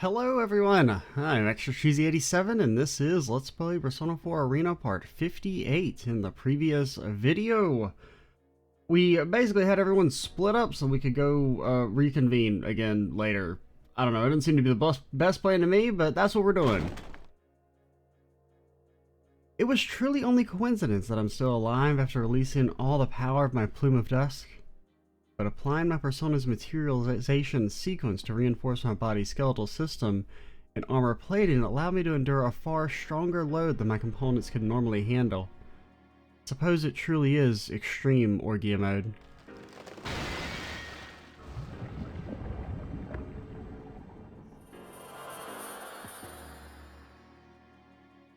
Hello everyone, I'm Extra Cheesy 87 and this is Let's Play Persona 4 Arena Part 58. In the previous video, we basically had everyone split up so we could go reconvene again later. I don't know, it didn't seem to be the best plan to me, but that's what we're doing. It was truly only coincidence that I'm still alive after releasing all the power of my Plume of Dusk. But applying my persona's materialization sequence to reinforce my body's skeletal system and armor plating allowed me to endure a far stronger load than my components could normally handle. Suppose it truly is extreme Orgia mode.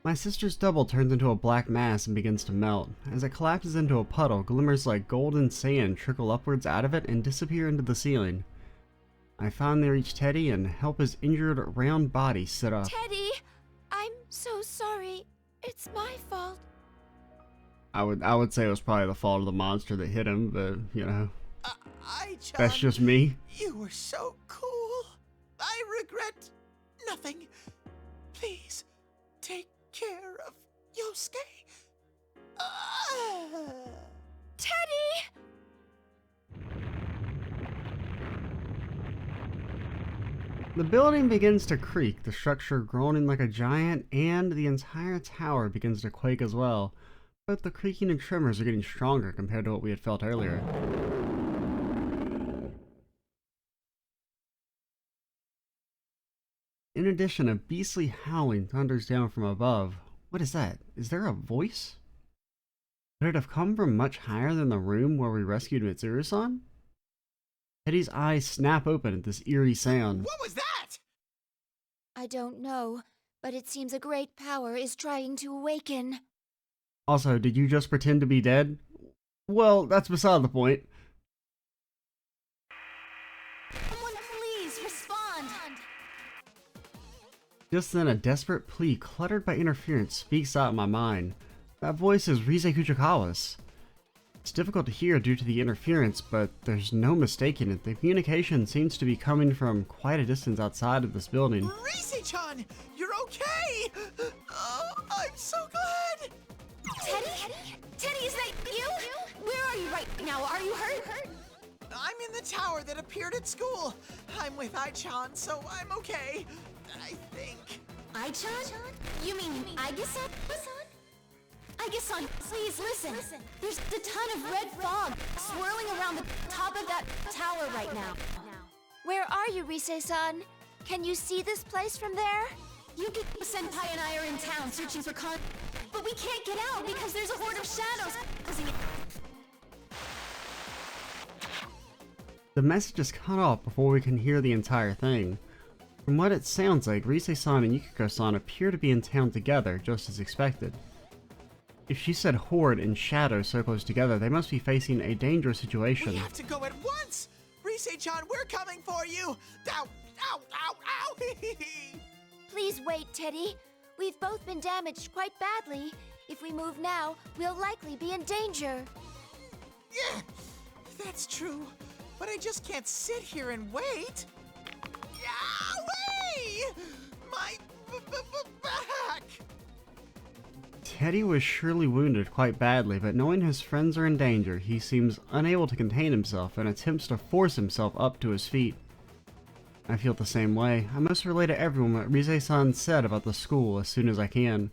My sister's double turns into a black mass and begins to melt. As it collapses into a puddle, glimmers like golden sand trickle upwards out of it and disappear into the ceiling. I finally reach Teddy and help his injured, round body sit up. Teddy! I'm so sorry. It's my fault. I would say it was probably the fault of the monster that hit him, but, you know, that's just me. You were so cool. I regret nothing. Please, take care of Yosuke. Teddy! The building begins to creak, the structure groaning like a giant, and the entire tower begins to quake as well. But the creaking and tremors are getting stronger compared to what we had felt earlier. In addition, a beastly howling thunders down from above. What is that? Is there a voice? Could it have come from much higher than the room where we rescued Mitsuru-san? Teddy's eyes snap open at this eerie sound. What was that? I don't know, but it seems a great power is trying to awaken. Also, did you just pretend to be dead? Well, that's beside the point. Someone please respond! Just then, a desperate plea cluttered by interference speaks out in my mind. That voice is Rise Kuchikawa's. It's difficult to hear due to the interference, but there's no mistaking it. The communication seems to be coming from quite a distance outside of this building. Rise-chan, you're okay. Oh, I'm so glad. Teddy? Teddy, is that you? Where are you right now? Are you hurt? I'm in the tower that appeared at school. I'm with Ai-chan, so I'm okay. I think. Ai-chan? You mean Aigisa-san? Aigisa-san, please listen. There's a ton of red fog swirling around the top of that tower right now. Where are you, Rise-san? Can you see this place from there? Yuki-senpai and I are in town searching for but we can't get out because there's a horde of shadows closing it. The message is cut off before we can hear the entire thing. From what it sounds like, Rise-san and Yukiko-san appear to be in town together, just as expected. If she said horde and shadow so close together, they must be facing a dangerous situation. We have to go at once. Rise-chan, we're coming for you. Ow, ow, ow, ow. Please wait, Teddy. We've both been damaged quite badly. If we move now, we'll likely be in danger. Yeah, that's true. But I just can't sit here and wait. Yowee! My back! Teddy was surely wounded quite badly, but knowing his friends are in danger, he seems unable to contain himself and attempts to force himself up to his feet. I feel the same way. I must relay to everyone what Rise-san said about the school as soon as I can.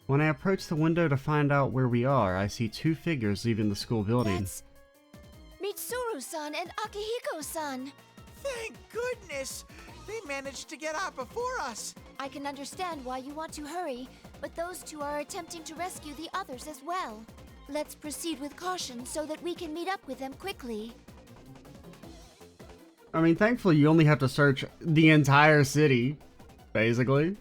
When I approach the window to find out where we are, I see two figures leaving the school building. That's Mitsuru-san and Akihiko-san. Thank goodness! They managed to get out before us. I can understand why you want to hurry, but those two are attempting to rescue the others as well. Let's proceed with caution so that we can meet up with them quickly. I mean, thankfully you only have to search the entire city, basically.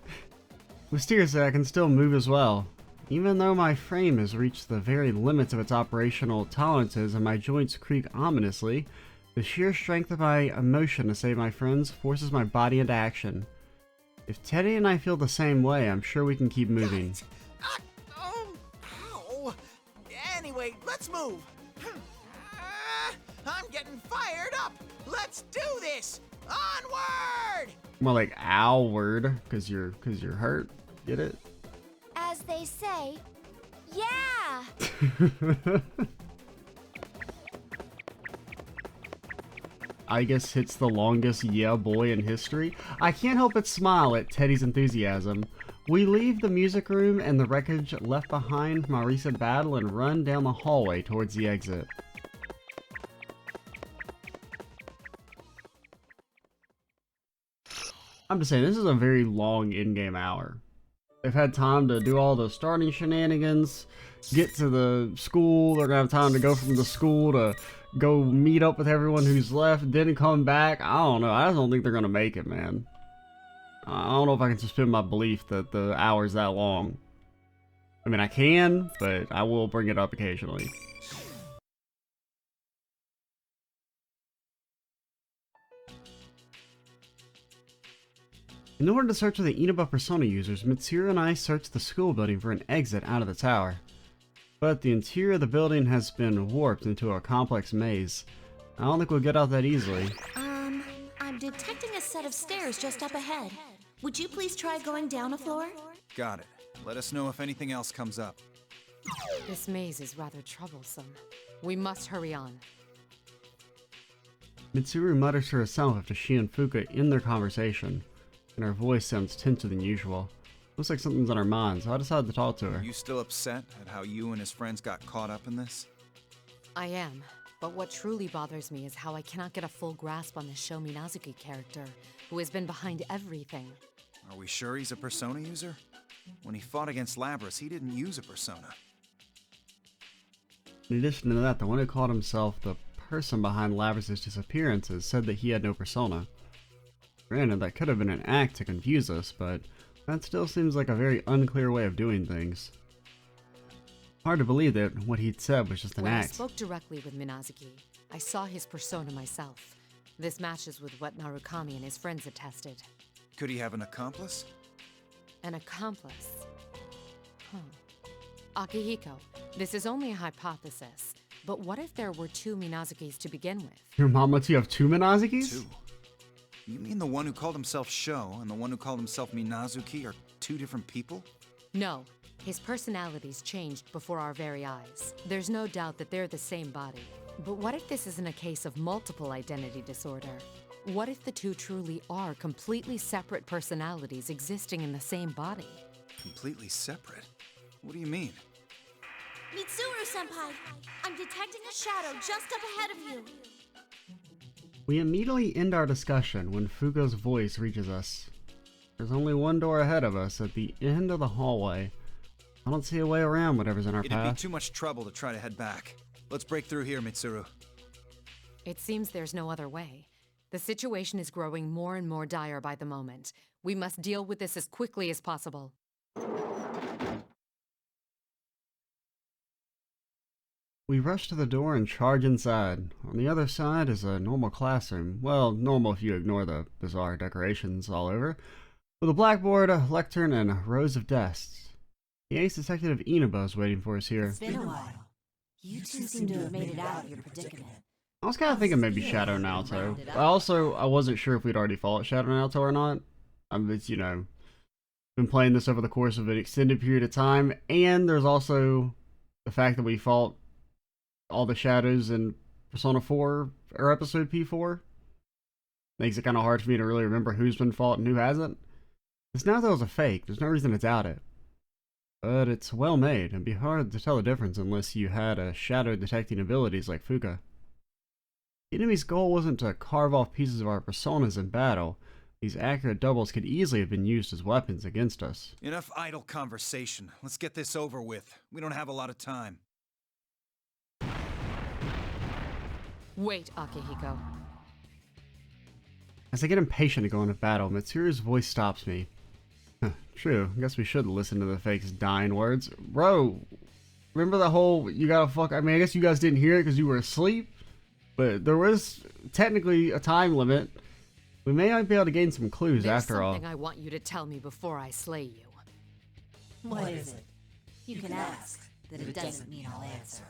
Mysteriously, I can still move as well. Even though my frame has reached the very limits of its operational tolerances and my joints creak ominously, the sheer strength of my emotion to save my friends forces my body into action. If Teddy and I feel the same way, I'm sure we can keep moving. Ow! Anyway, let's move. I'm getting fired up. Let's do this. Onward! More like outward, cause you're hurt. Get it? As they say, yeah! I guess hits the longest yeah boy in history. I can't help but smile at Teddy's enthusiasm. We leave the music room and the wreckage left behind from our recent battle and run down the hallway towards the exit. I'm just saying, this is a very long in-game hour. They've had time to do all the starting shenanigans, get to the school, they're gonna have time to go from the school to go meet up with everyone who's left, then come back. I don't know, I just don't think they're gonna make it, man. I don't know if I can suspend my belief that the hour's that long. I mean, I can, but I will bring it up occasionally. In order to search for the Inaba Persona users, Mitsuru and I searched the school building for an exit out of the tower. But the interior of the building has been warped into a complex maze. I don't think we'll get out that easily. I'm detecting a set of stairs just up ahead. Would you please try going down a floor? Got it. Let us know if anything else comes up. This maze is rather troublesome. We must hurry on. Mitsuru mutters to herself after she and Fuka end their conversation, and her voice sounds tenser than usual. Looks like something's on her mind, so I decided to talk to her. Are you still upset at how you and his friends got caught up in this? I am, but what truly bothers me is how I cannot get a full grasp on the Sho Minazuki character, who has been behind everything. Are we sure he's a persona user? When he fought against Labras, he didn't use a persona. In addition to that, the one who called himself the person behind Labras' disappearances said that he had no persona. Granted, that could have been an act to confuse us, but that still seems like a very unclear way of doing things. Hard to believe that what he'd said was just an When act. I spoke directly with Minazuki, I saw his persona myself. This matches with what Narukami and his friends attested. Could he have an accomplice? An accomplice? Akihiko, this is only a hypothesis, but what if there were two Minazukis to begin with? Your mom lets you have two Minazukis? Two. You mean the one who called himself Sho and the one who called himself Minazuki are two different people? No, his personalities changed before our very eyes. There's no doubt that they're the same body. But what if this isn't a case of multiple identity disorder? What if the two truly are completely separate personalities existing in the same body? Completely separate? What do you mean? Mitsuru-senpai, I'm detecting a shadow just up ahead of you. We immediately end our discussion when Fugo's voice reaches us. There's only one door ahead of us at the end of the hallway. I don't see a way around whatever's in our It'd be path. too much trouble to try to head back. Let's break through here, Mitsuru. It seems there's no other way. The situation is growing more and more dire by the moment. We must deal with this as quickly as possible. We rush to the door and charge inside. On the other side is a normal classroom. Well, normal if you ignore the bizarre decorations all over. With a blackboard, a lectern, and rows of desks. The ace detective Inaba is waiting for us here. It's been a while. You two seem to have made it out of your predicament. I was kind of thinking maybe Shadow Naoto. I wasn't sure if we'd already fought Shadow Naoto or not. It's, been playing this over the course of an extended period of time, and there's also the fact that we fought all the shadows in Persona 4 or episode P4. Makes it kind of hard for me to really remember who's been fought and who hasn't. This Naoto is a fake, there's no reason to doubt it. But it's well made, and it'd be hard to tell the difference unless you had a shadow detecting abilities like Fuka. The enemy's goal wasn't to carve off pieces of our personas in battle. These accurate doubles could easily have been used as weapons against us. Enough idle conversation. Let's get this over with. We don't have a lot of time. Wait, Akihiko. As I get impatient to go into battle, Mitsuru's voice stops me. True, I guess we should listen to the fake's dying words. Bro, remember the whole you gotta fuck... I guess you guys didn't hear it because you were asleep, but there was technically a time limit. We may not be able to gain some clues after all. There's something I want you to tell me before I slay you. What is it? You can ask, that it doesn't mean I'll answer.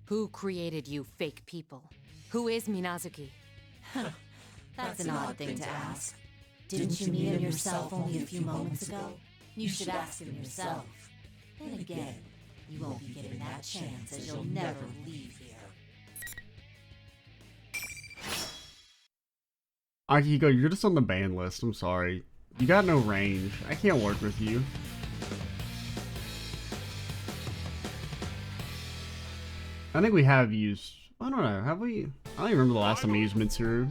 Who created you fake people? Who is Minazuki? That's an odd thing to ask. Didn't you meet him yourself only a few moments ago? You should ask him yourself. Then again, you won't be getting that chance as you'll never leave here. Akihiko, you're just on the ban list. I'm sorry. You got no range. I can't work with you. I think we have used... I don't know. Have we? I don't even remember the last time we used Mitsuru.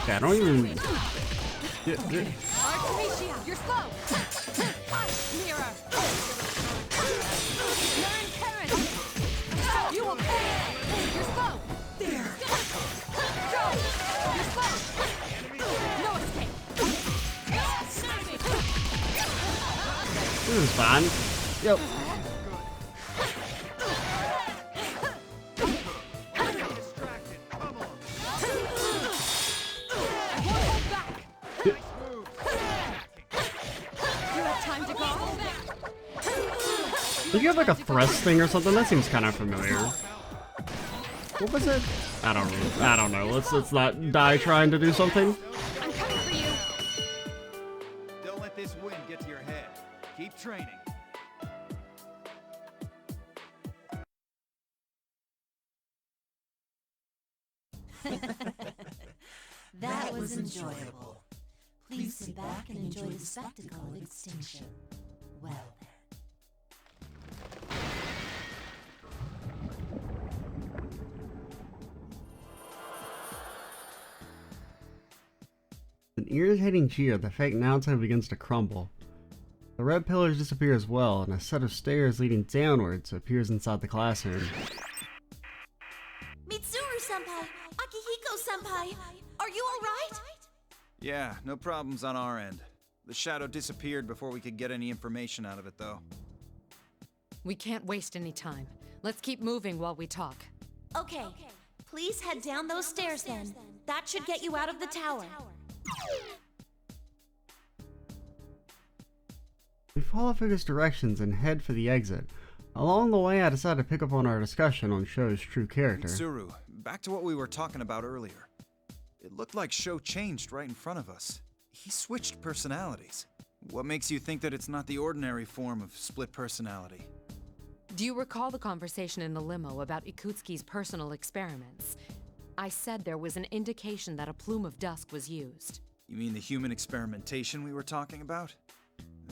Yeah, I don't even... Artemisia, you're slow! Mirror! Learn Karen! You will pay! You're slow! There! Go! You're slow! No escape! This is fine. Yep. Did you have like a thrust thing or something? That seems kind of familiar. What was it? I don't know. Let's not die trying to do something. I'm coming for you! Don't let this wind get to your head. Keep training. That was enjoyable. Please sit back and enjoy the spectacle of extinction. Well then. An irritating cheer, the fake Naruto begins to crumble. The red pillars disappear as well, and a set of stairs leading downwards appears inside the classroom. Mitsuru-senpai! Akihiko-senpai! Are you alright? Yeah, no problems on our end. The shadow disappeared before we could get any information out of it, though. We can't waste any time. Let's keep moving while we talk. Okay. Please head down those stairs then. That should get you out of the tower. We follow Fuga's directions and head for the exit. Along the way, I decided to pick up on our discussion on Sho's true character. Mitsuru, back to what we were talking about earlier. It looked like Sho changed right in front of us. He switched personalities. What makes you think that it's not the ordinary form of split personality? Do you recall the conversation in the limo about Ikutsuki's personal experiments? I said there was an indication that a plume of dusk was used. You mean the human experimentation we were talking about?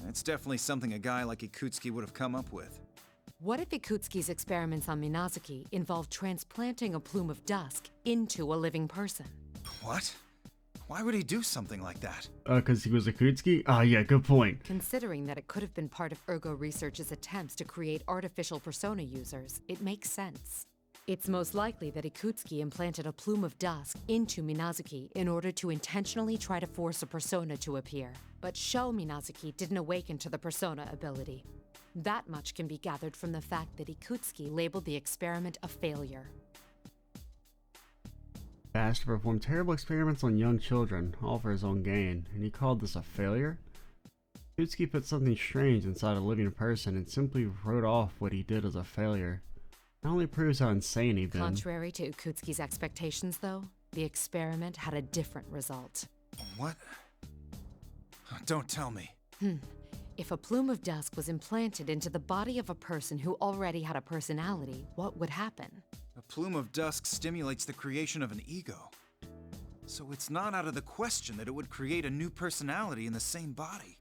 That's definitely something a guy like Ikutsuki would have come up with. What if Ikutsuki's experiments on Minazuki involved transplanting a plume of dusk into a living person? What? Why would he do something like that? Cause he was a Akutsuki? Ah, yeah, good point. Considering that it could have been part of Ergo Research's attempts to create artificial persona users, it makes sense. It's most likely that Ikutsuki implanted a plume of dusk into Minazuki in order to intentionally try to force a persona to appear. But Sho Minazuki didn't awaken to the persona ability. That much can be gathered from the fact that Ikutsuki labeled the experiment a failure. Asked to perform terrible experiments on young children, all for his own gain, and he called this a failure? Ikutsuki put something strange inside a living person and simply wrote off what he did as a failure. Not only proves how insane he'd been. Contrary to Ikutsuki's expectations, though, the experiment had a different result. What? Don't tell me. If a plume of dusk was implanted into the body of a person who already had a personality, what would happen? A plume of dusk stimulates the creation of an ego. So it's not out of the question that it would create a new personality in the same body.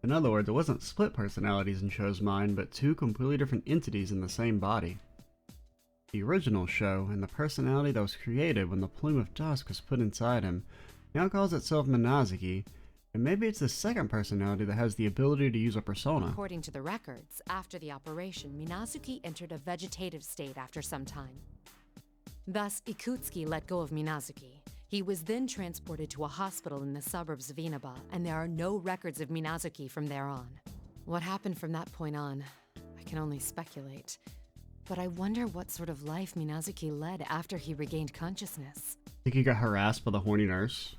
In other words, it wasn't split personalities in Sho's mind, but two completely different entities in the same body. The original Sho, and the personality that was created when the plume of dusk was put inside him, now calls itself Minazuki, and maybe it's the second personality that has the ability to use a persona. According to the records, after the operation, Minazuki entered a vegetative state after some time. Thus, Ikutsuki let go of Minazuki. He was then transported to a hospital in the suburbs of Inaba, and there are no records of Minazuki from there on. What happened from that point on, I can only speculate. But I wonder what sort of life Minazuki led after he regained consciousness. Think he got harassed by the horny nurse?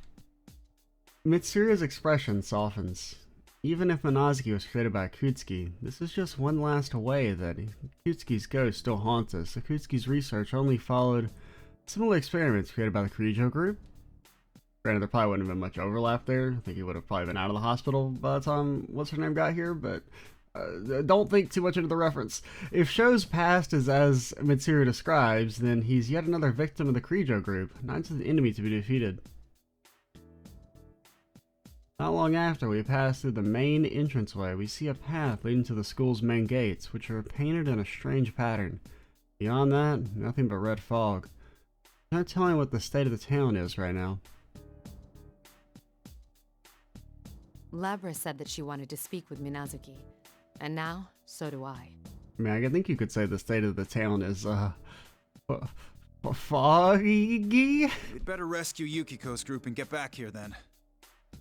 Mitsuru's expression softens. Even if Minazuki was created by Akutsuki, this is just one last way that Akutsuki's ghost still haunts us. Akutsuki's research only followed similar experiments created by the Kirijo group. Granted, there probably wouldn't have been much overlap there. I think he would have probably been out of the hospital by the time what's-her-name got here, but don't think too much into the reference. If Sho's past is as Mitsuru describes, then he's yet another victim of the Kirijo group, not just an enemy to be defeated. Not long after we pass through the main entranceway, we see a path leading to the school's main gates, which are painted in a strange pattern. Beyond that, nothing but red fog. No telling what the state of the town is right now. Labra said that she wanted to speak with Minazuki, and now, so do I. I mean, I think you could say the state of the town is, foggy? We'd better rescue Yukiko's group and get back here then.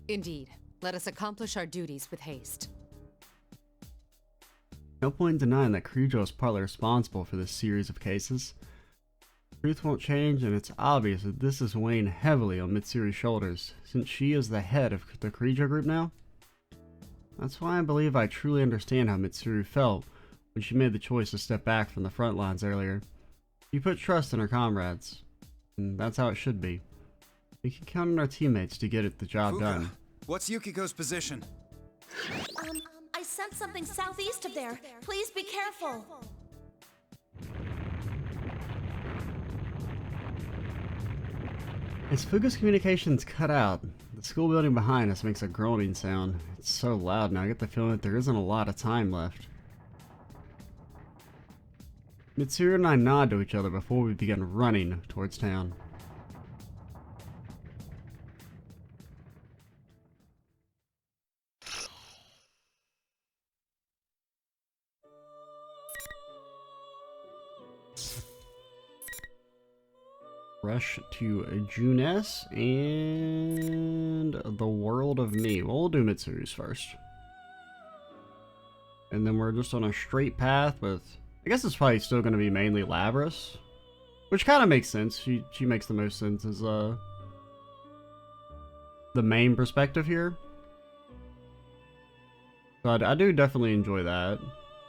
Indeed. Let us accomplish our duties with haste. No point in denying that Kirijo is partly responsible for this series of cases. Truth won't change, and it's obvious that this is weighing heavily on Mitsuru's shoulders, since she is the head of the Kirijo group now. That's why I believe I truly understand how Mitsuru felt when she made the choice to step back from the front lines earlier. She put trust in her comrades, and that's how it should be. We can count on our teammates to get the job done. What's Yukiko's position? I sense something southeast of there. Please be careful. As Fuga's communications cut out, the school building behind us makes a groaning sound. It's so loud now I get the feeling that there isn't a lot of time left. Mitsuru and I nod to each other before we begin running towards town. Rush to Junes and the World of Me. Well, we'll do Mitsuru's first. And then we're just on a straight path with... I guess it's probably still going to be mainly Labras. Which kind of makes sense. She makes the most sense as the main perspective here. But I do definitely enjoy that.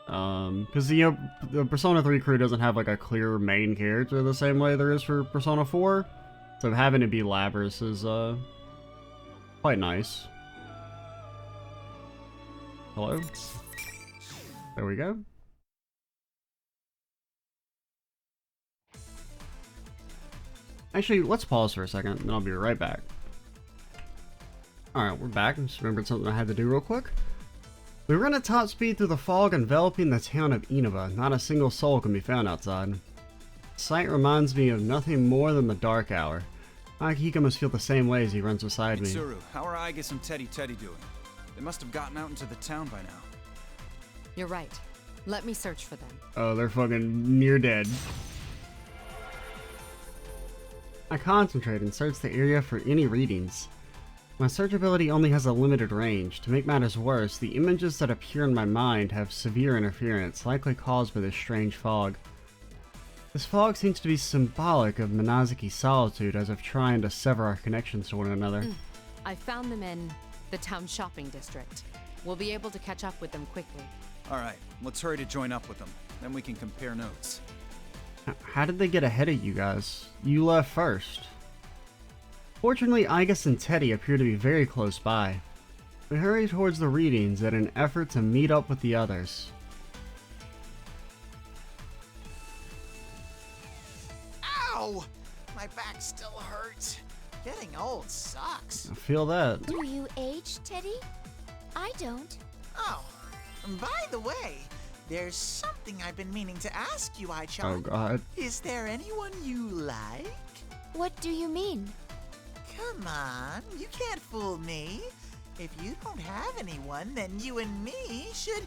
Because, you know, the Persona 3 crew doesn't have, like, a clear main character the same way there is for Persona 4. So having it be Labras is, quite nice. Hello? There we go. Actually, let's pause for a second, and then I'll be right back. Alright, we're back. Just remembered something I had to do real quick. We run at top speed through the fog enveloping the town of Inaba. Not a single soul can be found outside. The sight reminds me of nothing more than the dark hour. Akihiko must feel the same way as he runs beside me. Mitsuru, how are Aigis and Teddy doing? They must have gotten out into the town by now. You're right. Let me search for them. Oh, they're fucking near dead. I concentrate and search the area for any readings. My search ability only has a limited range. To make matters worse, the images that appear in my mind have severe interference, likely caused by this strange fog. This fog seems to be symbolic of Minazuki's solitude, as if trying to sever our connections to one another. I found them in the town shopping district. We'll be able to catch up with them quickly. Alright, let's hurry to join up with them. Then we can compare notes. How did they get ahead of you guys? You left first. Fortunately, Aigis and Teddy appear to be very close by. We hurry towards the readings in an effort to meet up with the others. Ow! My back still hurts. Getting old sucks. I feel that. Do you age, Teddy? I don't. Oh, and by the way, there's something I've been meaning to ask you, Ai-chan. Oh god. Is there anyone you like? What do you mean? Come on, you can't fool me. If you don't have anyone, then you and me should...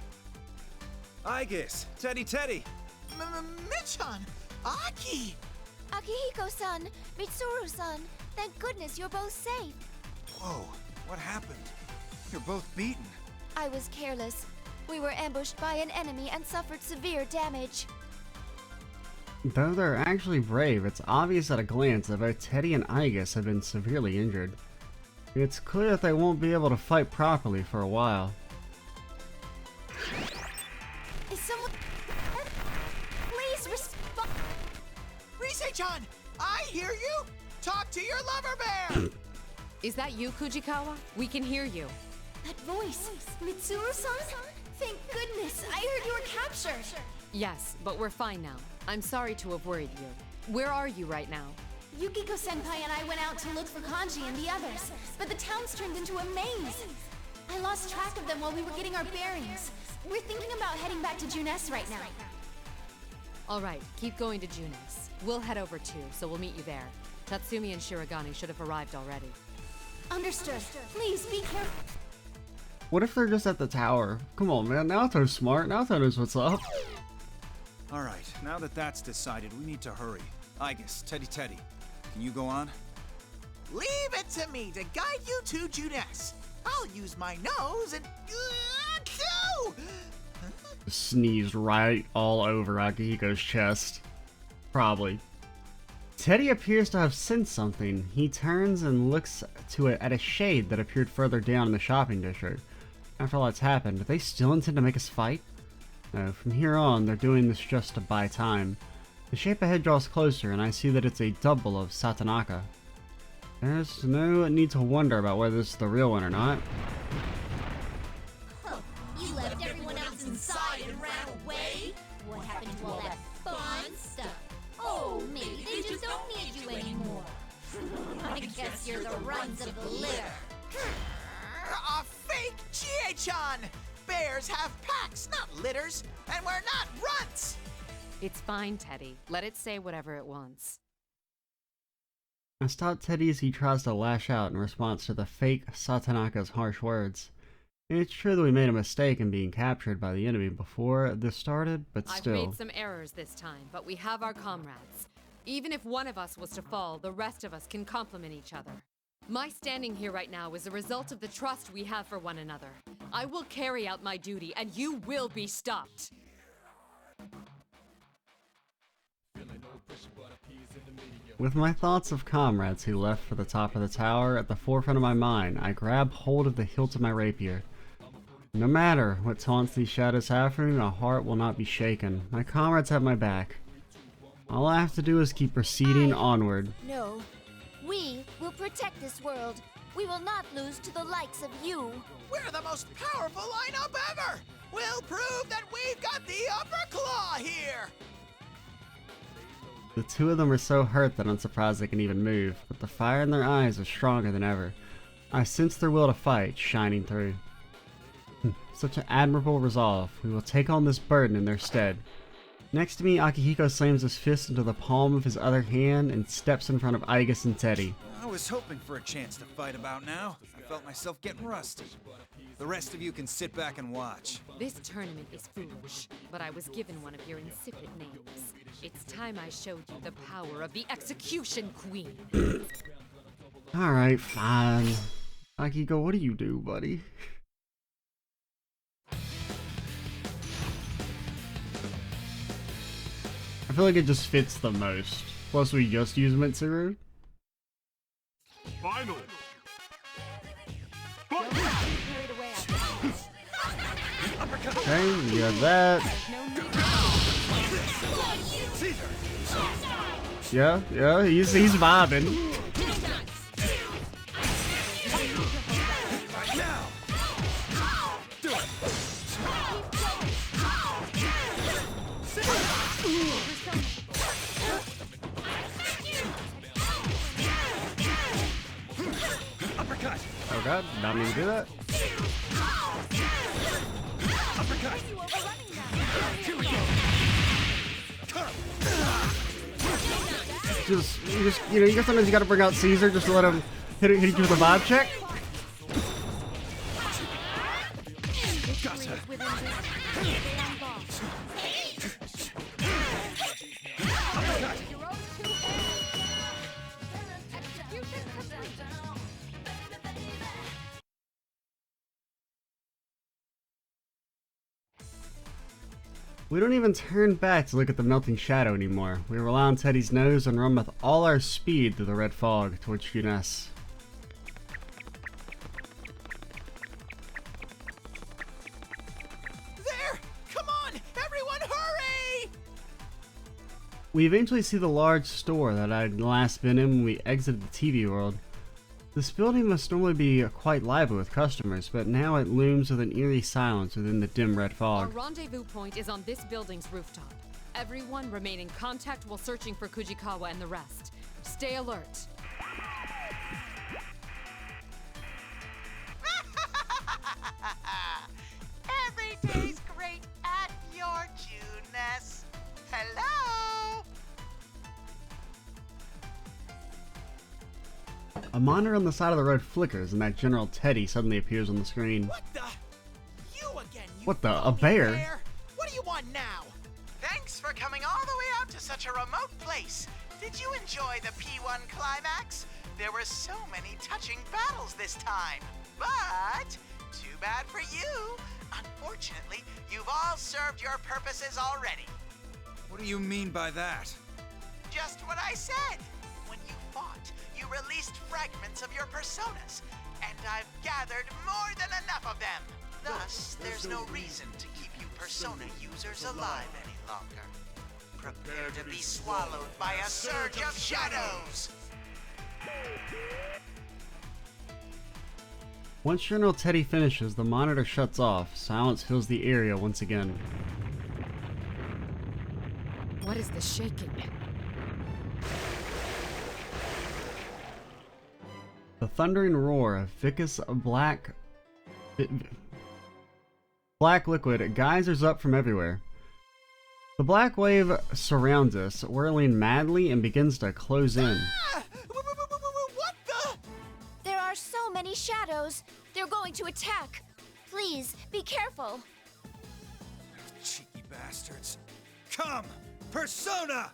Aigis! Teddy! Michan! Aki! Akihiko-san! Mitsuru-san! Thank goodness you're both safe. Whoa, what happened? You're both beaten. I was careless. We were ambushed by an enemy and suffered severe damage. Though they're actually brave, it's obvious at a glance that both Teddy and Aigis have been severely injured. It's clear that they won't be able to fight properly for a while. Someone... Please respond! Rise-chan, I hear you! Talk to your lover bear! Is that you, Kujikawa? We can hear you. That voice! Mitsuru-san? Thank goodness, I heard you were captured! Yes, but we're fine now. I'm sorry to have worried you. Where are you right now? Yukiko-senpai and I went out to look for Kanji and the others, but the town's turned into a maze. I lost track of them while we were getting our bearings. We're thinking about heading back to Junes right now. All right, keep going to Junes. We'll head over too, so we'll meet you there. Tatsumi and Shirogane should have arrived already. Understood. Please be careful. What if they're just at the tower? Come on, man. Naoto's smart. Naoto knows what's up. Alright, now that that's decided, we need to hurry. Igus, Teddy, can you go on? Leave it to me to guide you to Junes. I'll use my nose and... Go! Sneezed right all over Akihiko's chest. Probably. Teddy appears to have sensed something. He turns and looks at a shade that appeared further down in the shopping district. After all that's happened, do they still intend to make us fight? No, from here on, they're doing this just to buy time. The shape ahead draws closer, and I see that it's a double of Satonaka. There's no need to wonder about whether this is the real one or not. Oh, you left everyone else inside and ran away? What happened to all that fun stuff? Oh, maybe they just don't need you anymore. I guess you're the runs of the litter. A fake Chie-chan! Bears have packs, not litters, and we're not runts! It's fine, Teddy. Let it say whatever it wants. I stop Teddy as he tries to lash out in response to the fake Satonaka's harsh words. It's true that we made a mistake in being captured by the enemy before this started, but still. I've made some errors this time, but we have our comrades. Even if one of us was to fall, the rest of us can complement each other. My standing here right now is a result of the trust we have for one another. I will carry out my duty, and you will be stopped. With my thoughts of comrades who left for the top of the tower at the forefront of my mind, I grab hold of the hilt of my rapier. No matter what taunts these shadows have for me, my heart will not be shaken. My comrades have my back. All I have to do is keep proceeding onward. No. We will protect this world. We will not lose to the likes of you. We're the most powerful lineup ever! We'll prove that we've got the upper claw here! The two of them are so hurt that I'm surprised they can even move, but the fire in their eyes is stronger than ever. I sense their will to fight shining through. Such an admirable resolve. We will take on this burden in their stead. Next to me, Akihiko slams his fist into the palm of his other hand and steps in front of Igus and Teddy. I was hoping for a chance to fight about now. I felt myself getting rusty. The rest of you can sit back and watch. This tournament is foolish, but I was given one of your insipid names. It's time I showed you the power of the Execution Queen. Alright, fine. Akihiko, what do you do, buddy? I feel like it just fits the most. Plus, we just use Mitsuru. Finally! Okay, you got that. Yeah, he's vibing. Oh god, not me to do that. You know, sometimes you gotta bring out Caesar just to let him hit you with a vibe check. We don't even turn back to look at the melting shadow anymore. We rely on Teddy's nose and run with all our speed through the red fog towards Junes. There! Come on! Everyone! We eventually see the large store that I'd last been in when we exited the TV world. This building must normally be quite lively with customers, but now it looms with an eerie silence within the dim red Our fog. rendezvous point is on this building's rooftop. Everyone remain in contact while searching for Kujikawa and the rest. Stay alert. Every day's great at your Juness. Hello? A monitor on the side of the road flickers, and that General Teddy suddenly appears on the screen. What the? You again, you What the? A phony bear? What do you want now? Thanks for coming all the way out to such a remote place. Did you enjoy the P1 climax? There were so many touching battles this time. But, too bad for you. Unfortunately, you've all served your purposes already. What do you mean by that? Just what I said. When you fought, you released fragments of your personas, and I've gathered more than enough of them. Thus, there's no reason to keep you persona users alive any longer. Prepare to be swallowed by a surge of shadows! Once General Teddy finishes, the monitor shuts off. Silence fills the area once again. What is the shaking? The thundering roar of viscous black liquid geysers up from everywhere. The black wave surrounds us, whirling madly, and begins to close in. Ah! What the? There are so many shadows. They're going to attack. Please, be careful. Cheeky bastards. Come! Persona!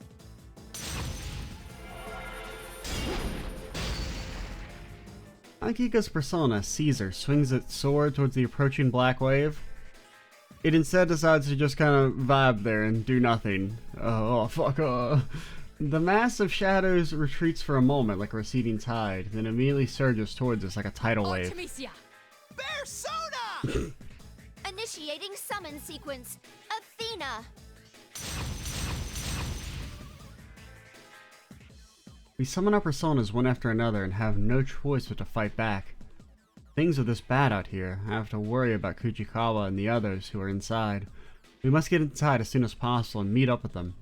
Akika's persona, Caesar, swings its sword towards the approaching black wave. It instead decides to just kind of vibe there and do nothing. Oh, fuck. The mass of shadows retreats for a moment like a receding tide, then immediately surges towards us like a tidal wave. Artemisia! Persona! Initiating summon sequence. Athena. We summon our personas one after another and have no choice but to fight back. Things are this bad out here. I have to worry about Kujikawa and the others who are inside. We must get inside as soon as possible and meet up with them.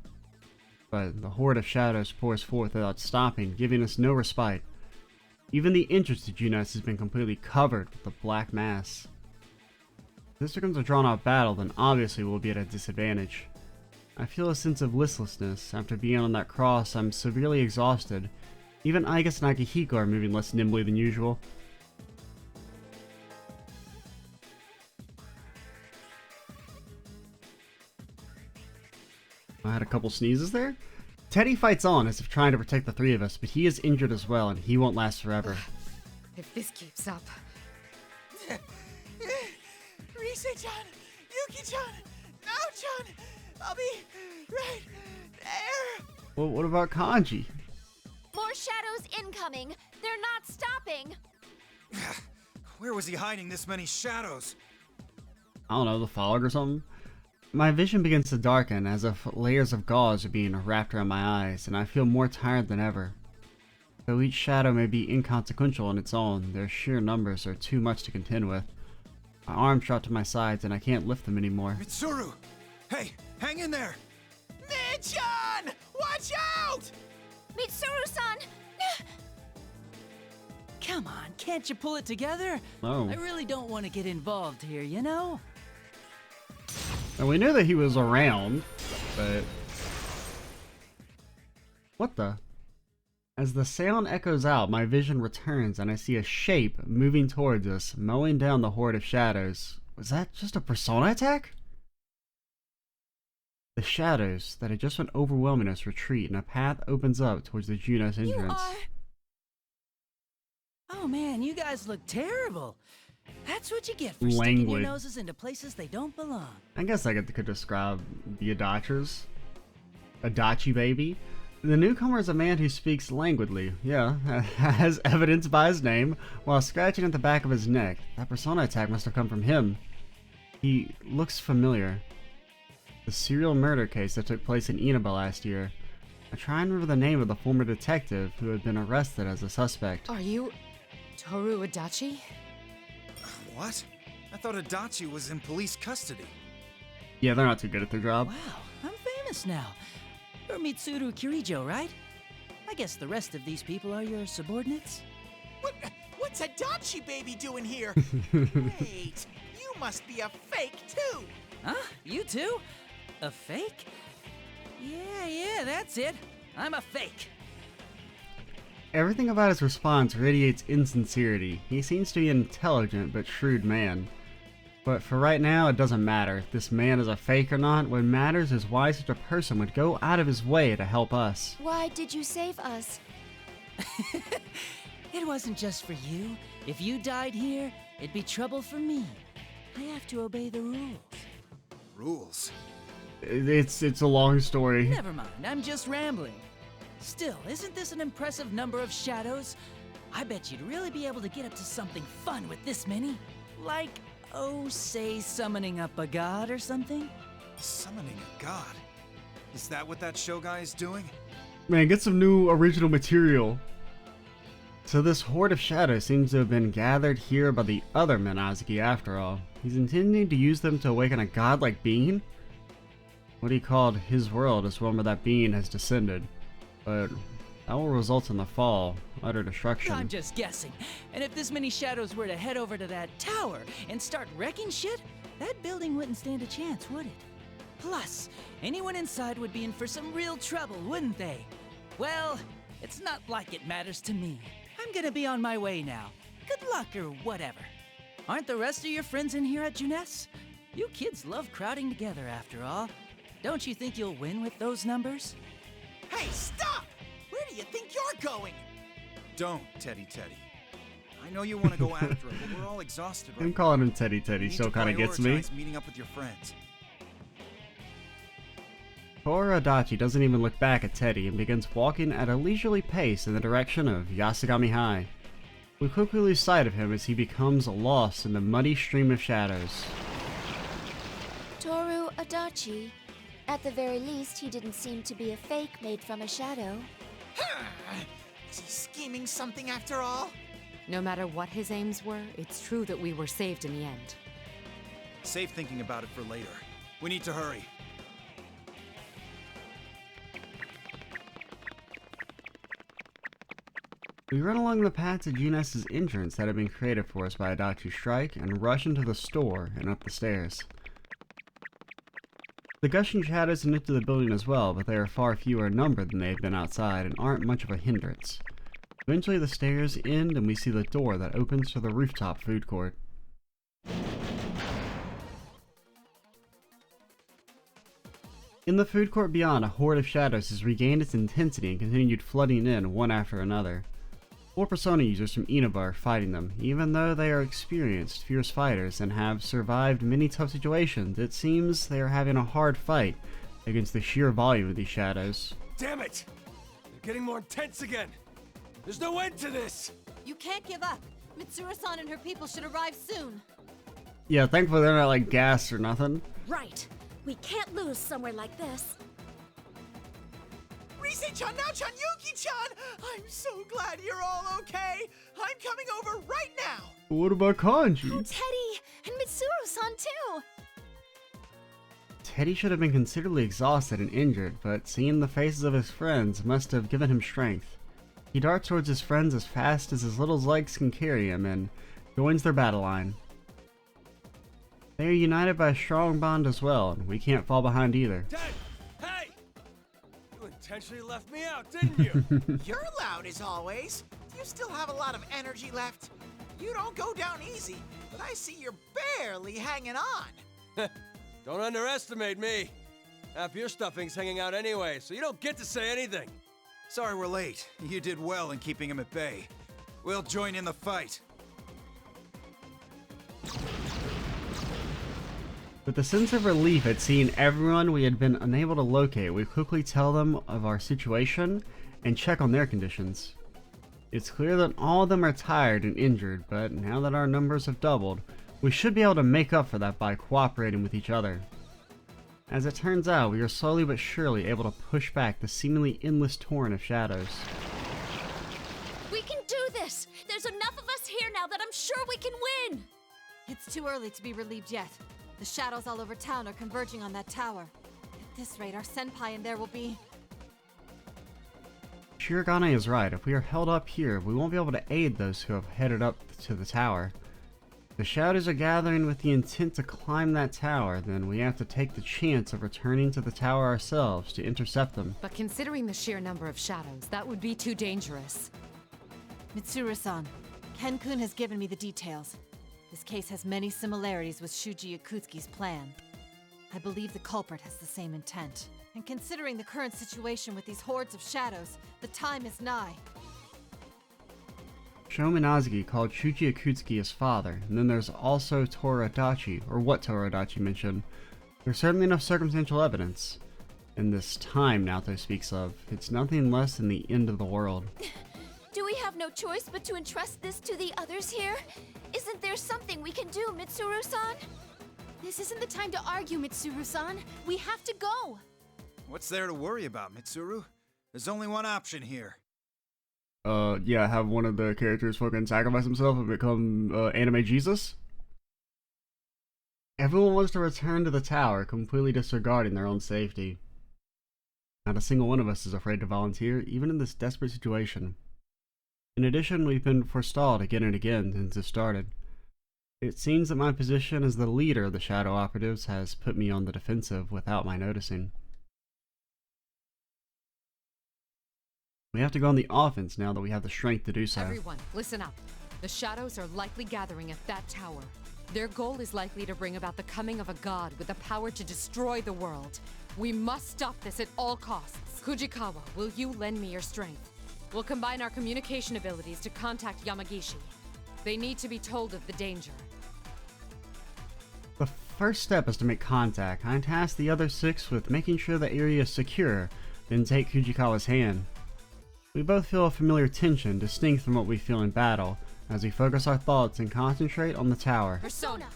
But the horde of shadows pours forth without stopping, giving us no respite. Even the entrance to Junes has been completely covered with the black mass. If this becomes a drawn-out battle, then obviously we'll be at a disadvantage. I feel a sense of listlessness. After being on that cross, I'm severely exhausted. Even Aigus and Akihiko are moving less nimbly than usual. I had a couple sneezes there. Teddy fights on as if trying to protect the three of us, but he is injured as well, and he won't last forever. If this keeps up... Rise-chan, Yuki-chan, Nao-chan, I'll be right there. Well, what about Kanji? More shadows incoming. They're not stopping. Where was he hiding this many shadows? I don't know, the fog or something? My vision begins to darken as if layers of gauze are being wrapped around my eyes, and I feel more tired than ever. Though each shadow may be inconsequential on its own, their sheer numbers are too much to contend with. My arms drop to my sides and I can't lift them anymore. Mitsuru! Hey, hang in there! Mid-chan, watch out! Mitsuru-san! Come on, can't you pull it together? Oh. I really don't want to get involved here, you know? And we knew that he was around, but... What the? As the sound echoes out, my vision returns and I see a shape moving towards us, mowing down the horde of shadows. Was that just a persona attack? The shadows that had just been overwhelming us retreat and a path opens up towards the Junos You entrance. are... Oh man, you guys look terrible. That's what you get for sticking your Languid. noses into places they don't belong. I guess I could describe the Adachi's. Adachi baby. The newcomer is a man who speaks languidly, yeah, as evidenced by his name, while scratching at the back of his neck. That persona attack must have come from him. He looks familiar. The serial murder case that took place in Inaba last year. I try and remember the name of the former detective who had been arrested as a suspect. Are you Toru Adachi? What? I thought Adachi was in police custody. Yeah, they're not too good at their job. Wow, I'm famous now. You're Mitsuru Kirijo, right? I guess the rest of these people are your subordinates? What's Adachi baby doing here? Wait, you must be a fake too. Huh? You too? A fake? Yeah, that's it. I'm a fake. Everything about his response radiates insincerity. He seems to be an intelligent but shrewd man. But for right now, it doesn't matter if this man is a fake or not. What matters is why such a person would go out of his way to help us. Why did you save us? It wasn't just for you. If you died here, it'd be trouble for me. I have to obey the rules. Rules? It's a long story. Never mind, I'm just rambling. Still, isn't this an impressive number of shadows? I bet you'd really be able to get up to something fun with this many. Like, oh, say summoning up a god or something? Summoning a god? Is that what that show guy is doing? Man, get some new original material. So this horde of shadows seems to have been gathered here by the other Minazuki after all. He's intending to use them to awaken a godlike being? What he called his world is one where that being has descended. But that will result in the fall, utter destruction. I'm just guessing. And if this many shadows were to head over to that tower and start wrecking shit, that building wouldn't stand a chance, would it? Plus, anyone inside would be in for some real trouble, wouldn't they? Well, it's not like it matters to me. I'm gonna be on my way now. Good luck or whatever. Aren't the rest of your friends in here at Juness? You kids love crowding together after all. Don't you think you'll win with those numbers? Hey, stop! Where do you think you're going? Don't, Teddy. I know you want to go after him, but we're all exhausted right I'm now. calling him Teddy You need still to kind of gets me. prioritize meeting up with your friends. Toru Adachi doesn't even look back at Teddy and begins walking at a leisurely pace in the direction of Yasugami High. We quickly lose sight of him as he becomes lost in the muddy stream of shadows. Toru Adachi. At the very least, he didn't seem to be a fake made from a shadow. Is he scheming something after all? No matter what his aims were, it's true that we were saved in the end. Save thinking about it for later. We need to hurry. We run along the path to Juness's entrance that had been created for us by Adachi's strike and rush into the store and up the stairs. The gushing shadows are into the building as well, but they are far fewer in number than they have been outside and aren't much of a hindrance. Eventually the stairs end and we see the door that opens to the rooftop food court. In the food court beyond, a horde of shadows has regained its intensity and continued flooding in one after another. 4 Persona users from Inaba are fighting them. Even though they are experienced, fierce fighters and have survived many tough situations, it seems they are having a hard fight against the sheer volume of these shadows. Damn it! They're getting more intense again! There's no end to this! You can't give up. Mitsuru-san and her people should arrive soon. Yeah, thankfully they're not like gas or nothing. Right. We can't lose somewhere like this. Rise-chan, Nao-chan, Yuki-chan! I'm so glad you're all okay! I'm coming over right now! But what about Kanji? Oh, Teddy! And Mitsuru-san too! Teddy should have been considerably exhausted and injured, but seeing the faces of his friends must have given him strength. He darts towards his friends as fast as his little legs can carry him and joins their battle line. They are united by a strong bond as well, and we can't fall behind either. Ted! Hey! You intentionally left me out, didn't you? You're loud as always. Do you still have a lot of energy left? You don't go down easy, but I see you're barely hanging on. Don't underestimate me. Half your stuffing's hanging out anyway, so you don't get to say anything. Sorry we're late. You did well in keeping him at bay. We'll join in the fight. With a sense of relief at seeing everyone we had been unable to locate, we quickly tell them of our situation and check on their conditions. It's clear that all of them are tired and injured, but now that our numbers have doubled, we should be able to make up for that by cooperating with each other. As it turns out, we are slowly but surely able to push back the seemingly endless torrent of shadows. We can do this! There's enough of us here now that I'm sure we can win! It's too early to be relieved yet. The shadows all over town are converging on that tower. At this rate, our senpai in there will be... Shirogane is right. If we are held up here, we won't be able to aid those who have headed up to the tower. If the shadows are gathering with the intent to climb that tower, then we have to take the chance of returning to the tower ourselves to intercept them. But considering the sheer number of shadows, that would be too dangerous. Mitsuru-san, Ken-kun has given me the details. This case has many similarities with Shuji Yakutsuki's plan. I believe the culprit has the same intent. And considering the current situation with these hordes of shadows, the time is nigh. Sho Minazuki called Shuji Akutsuki his father, and then there's also Toradaichi, or what Toradaichi mentioned. There's certainly enough circumstantial evidence. In this time Naoto speaks of, it's nothing less than the end of the world. Do we have no choice but to entrust this to the others here? Isn't there something we can do, Mitsuru-san? This isn't the time to argue, Mitsuru-san. We have to go. What's there to worry about, Mitsuru? There's only one option here. Yeah, have one of the characters fucking sacrifice himself and become, anime Jesus? Everyone wants to return to the tower, completely disregarding their own safety. Not a single one of us is afraid to volunteer, even in this desperate situation. In addition, we've been forestalled again and again since it started. It seems that my position as the leader of the Shadow Operatives has put me on the defensive without my noticing. We have to go on the offense now that we have the strength to do so. Everyone, listen up. The shadows are likely gathering at that tower. Their goal is likely to bring about the coming of a god with the power to destroy the world. We must stop this at all costs. Fujikawa, will you lend me your strength? We'll combine our communication abilities to contact Yamagishi. They need to be told of the danger. The first step is to make contact. I task the other 6 with making sure the area is secure, then take Fujikawa's hand. We both feel a familiar tension, distinct from what we feel in battle, as we focus our thoughts and concentrate on the tower. Persona!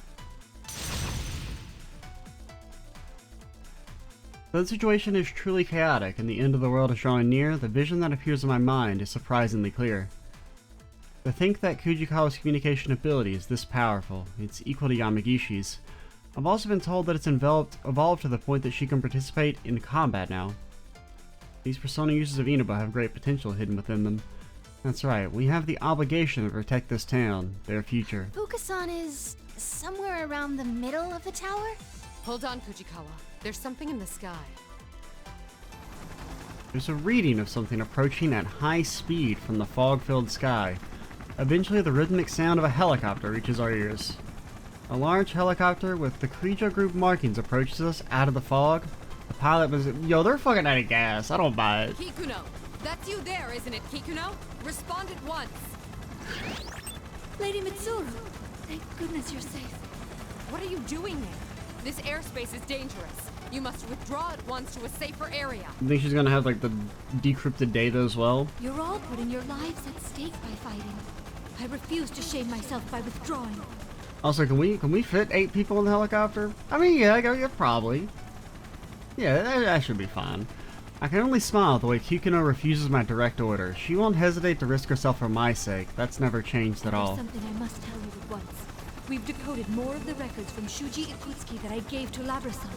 Though the situation is truly chaotic and the end of the world is drawing near, the vision that appears in my mind is surprisingly clear. To think that Fujikawa's communication ability is this powerful, it's equal to Yamagishi's. I've also been told that it's evolved to the point that she can participate in combat now. These persona uses of Inaba have great potential hidden within them. That's right, we have the obligation to protect this town, their future. Fukasan is somewhere around the middle of the tower? Hold on, Fujikawa. There's something in the sky. There's a reading of something approaching at high speed from the fog-filled sky. Eventually, the rhythmic sound of a helicopter reaches our ears. A large helicopter with the Krijo group markings approaches us out of the fog. The pilot was, yo, they're fucking out of gas. I don't buy it. Kikuno! That's you there, isn't it, Kikuno? Respond at once! Lady Mitsuru! Thank goodness you're safe. What are you doing there? This airspace is dangerous. You must withdraw at once to a safer area. You think she's gonna have like the decrypted data as well? You're all putting your lives at stake by fighting. I refuse to shame myself by withdrawing. Also, can we fit 8 people in the helicopter? I mean, yeah, probably. Yeah, that should be fine. I can only smile at the way Kikuno refuses my direct order. She won't hesitate to risk herself for my sake. That's never changed at all. There's something I must tell you at once. We've decoded more of the records from Shuji Ikutsuki that I gave to Labra-san.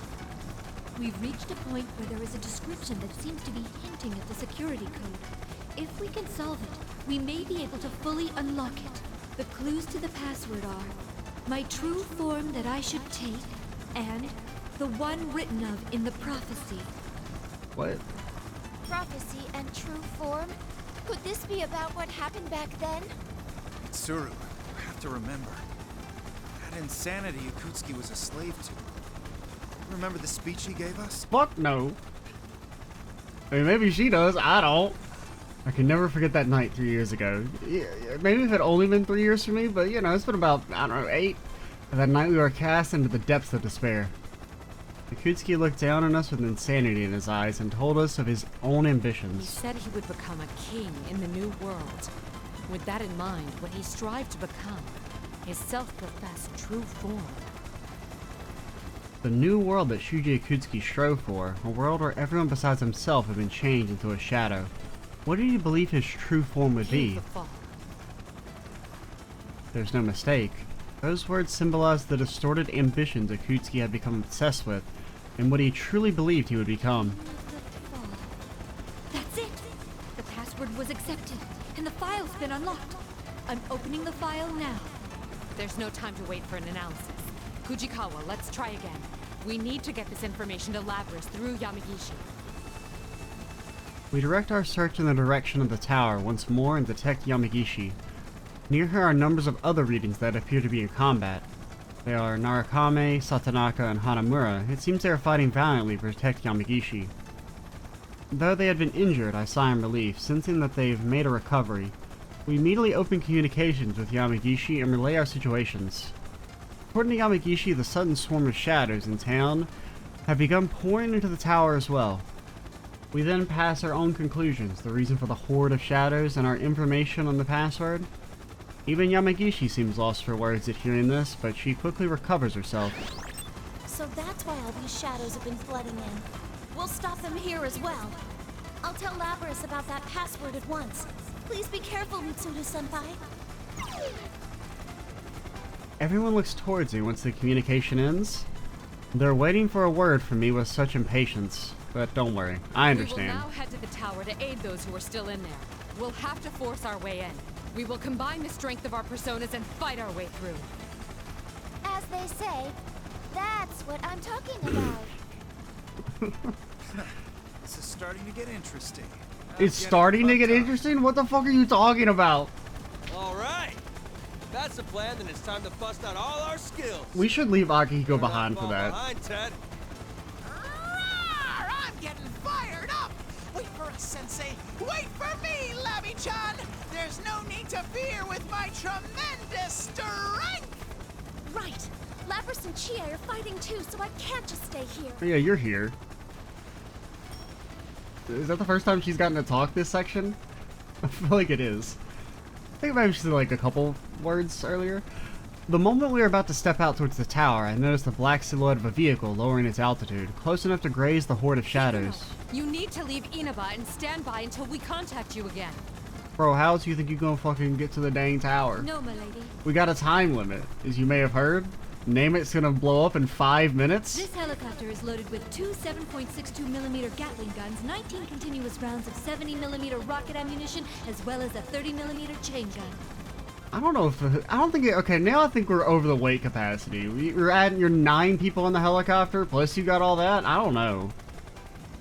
We've reached a point where there is a description that seems to be hinting at the security code. If we can solve it, we may be able to fully unlock it. The clues to the password are my true form that I should take, and the one written of in the prophecy. What? Prophecy and true form? Could this be about what happened back then? Mitsuru, you have to remember. That insanity Yakutsuki was a slave to. Remember the speech he gave us? Fuck no. I mean, maybe she does. I don't. I can never forget that night 3 years ago. Yeah, maybe it had only been 3 years for me, but you know, it's been about, I don't know, 8. And that night we were cast into the depths of despair. Yakutsuki looked down on us with insanity in his eyes and told us of his own He ambitions. said he would become a king in the new world. With that in mind, what he strived to become, his self-professed true form. The new world that Shuji Akutsuki strove for, a world where everyone besides himself had been changed into a shadow. What did he believe his true form would be? There's no mistake. Those words symbolize the distorted ambitions Akutsuki had become obsessed with, and what he truly believed he would become. That's it! The password was accepted, and the file's been unlocked. I'm opening the file now. There's no time to wait for an analysis. Fujikawa, let's try again. We need to get this information to Labras through Yamagishi. We direct our search in the direction of the tower once more and detect Yamagishi. Near her are numbers of other readings that appear to be in combat. They are Narakame, Satanaka, and Hanamura. It seems they are fighting valiantly to protect Yamagishi. Though they had been injured, I sigh in relief, sensing that they've made a recovery. We immediately open communications with Yamagishi and relay our situations. According to Yamagishi, the sudden swarm of shadows in town have begun pouring into the tower as well. We then pass our own conclusions, the reason for the horde of shadows, and our information on the password. Even Yamagishi seems lost for words at hearing this, but she quickly recovers herself. So that's why all these shadows have been flooding in. We'll stop them here as well. I'll tell Labras about that password at once. Please be careful, Mitsuru-senpai. Everyone looks towards me once the communication ends. They're waiting for a word from me with such impatience. But don't worry, I understand. We will now head to the tower to aid those who are still in there. We'll have to force our way in. We will combine the strength of our personas and fight our way through. As they say, that's what I'm talking about. This is starting to get interesting. It's starting to get interesting? What the fuck are you talking about? All right. If that's the plan, then it's time to bust out all our skills. We should leave Akihiko behind for that. Behind, Ted. I'm getting fired up! Wait for us, Sensei! Wait for me, Labby-chan! There's no need to fear with my tremendous strength! Right. Labras and Chie are fighting too, so I can't just stay here. Oh, yeah, you're here. Is that the first time she's gotten to talk this section? I feel like it is. I think maybe she said like a couple words earlier. The moment we were about to step out towards the tower, I noticed the black silhouette of a vehicle lowering its altitude, close enough to graze the horde of shadows. You need to leave Inaba and stand by until we contact you again. Bro, how else do you think you're gonna fucking get to the dang tower? No, my lady. We got a time limit, as you may have heard. Name it's gonna blow up in 5 minutes? This helicopter is loaded with two 7.62mm Gatling guns, 19 continuous rounds of 70mm rocket ammunition, as well as a 30mm chain gun. I don't know if I don't think okay, now I think we're over the weight capacity. You're adding your 9 people on the helicopter, plus you got all that? I don't know.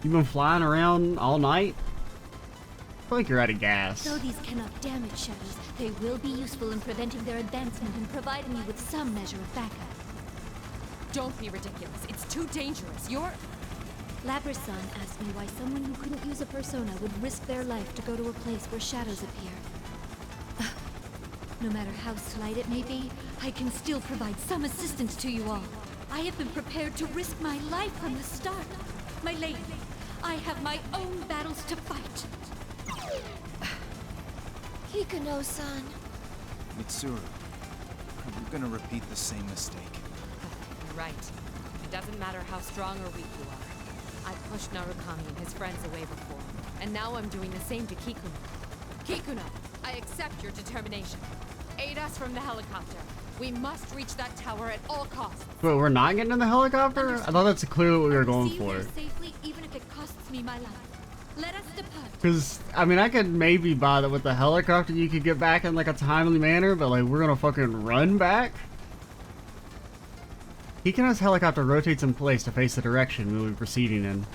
You've been flying around all night? I feel like you're out of gas. Though these cannot damage shadows, they will be useful in preventing their advancement and providing you with some measure of backup. Don't be ridiculous. It's too dangerous. You're... Labras-san asked me why someone who couldn't use a persona would risk their life to go to a place where shadows appear. No matter how slight it may be, I can still provide some assistance to you all. I have been prepared to risk my life from the start. My lady, I have my own battles to fight. Hikuno-san. Mitsuru, are you gonna repeat the same mistake? You're right. It doesn't matter how strong or weak you are. I pushed Narukami and his friends away before, and now I'm doing the same to Kikuno. Kikuno, I accept your determination. Aid us from the helicopter. We must reach that tower at all costs. But we're not getting in the helicopter? I thought that's clearly what we were going See you for. there safely, even if it costs me my life. Let us depart. Because, I mean, I could maybe buy that with the helicopter you could get back in like a timely manner, but like we're gonna fucking run back? Hikuno's helicopter rotates in place to face the direction we will be proceeding in.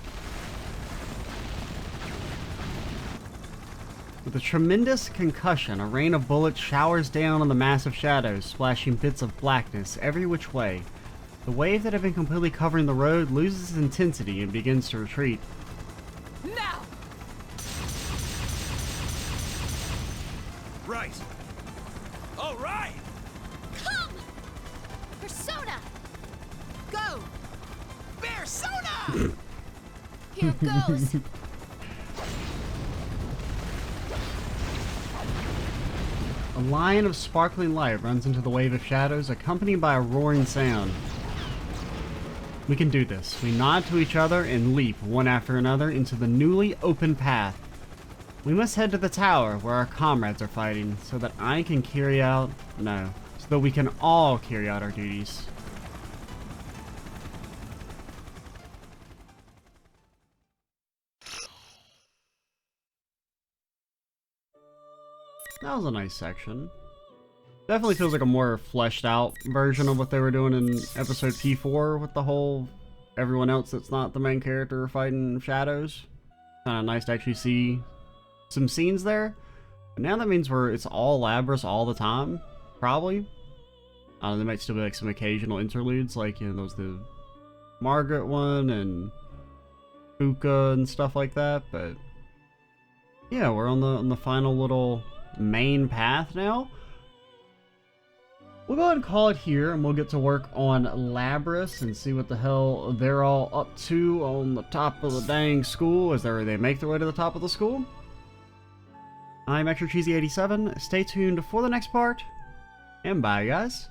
With a tremendous concussion, a rain of bullets showers down on the massive shadows, splashing bits of blackness every which way. The wave that had been completely covering the road loses its intensity and begins to retreat. Now! Right! All right! Come! Persona! Go! Persona! Here goes. A line of sparkling light runs into the wave of shadows, accompanied by a roaring sound. We can do this. We nod to each other and leap one after another into the newly open path. We must head to the tower where our comrades are fighting so that I can carry out... No. So that we can all carry out our duties. That was a nice section. Definitely feels like a more fleshed out version of what they were doing in episode P4 with the whole everyone else that's not the main character fighting shadows. Kind of nice to actually see some scenes there. But now that means it's all Labrys all the time, probably. There might still be like some occasional interludes, like, you know, there's the Margaret one and Fuka and stuff like that, but yeah, we're on the final little main path now. We'll go ahead and call it here, and we'll get to work on Labrys and see what the hell they're all up to on the top of the dang school as they make their way to the top of the school. I'm Extra Cheesy 87. Stay tuned for the next part, and bye, guys.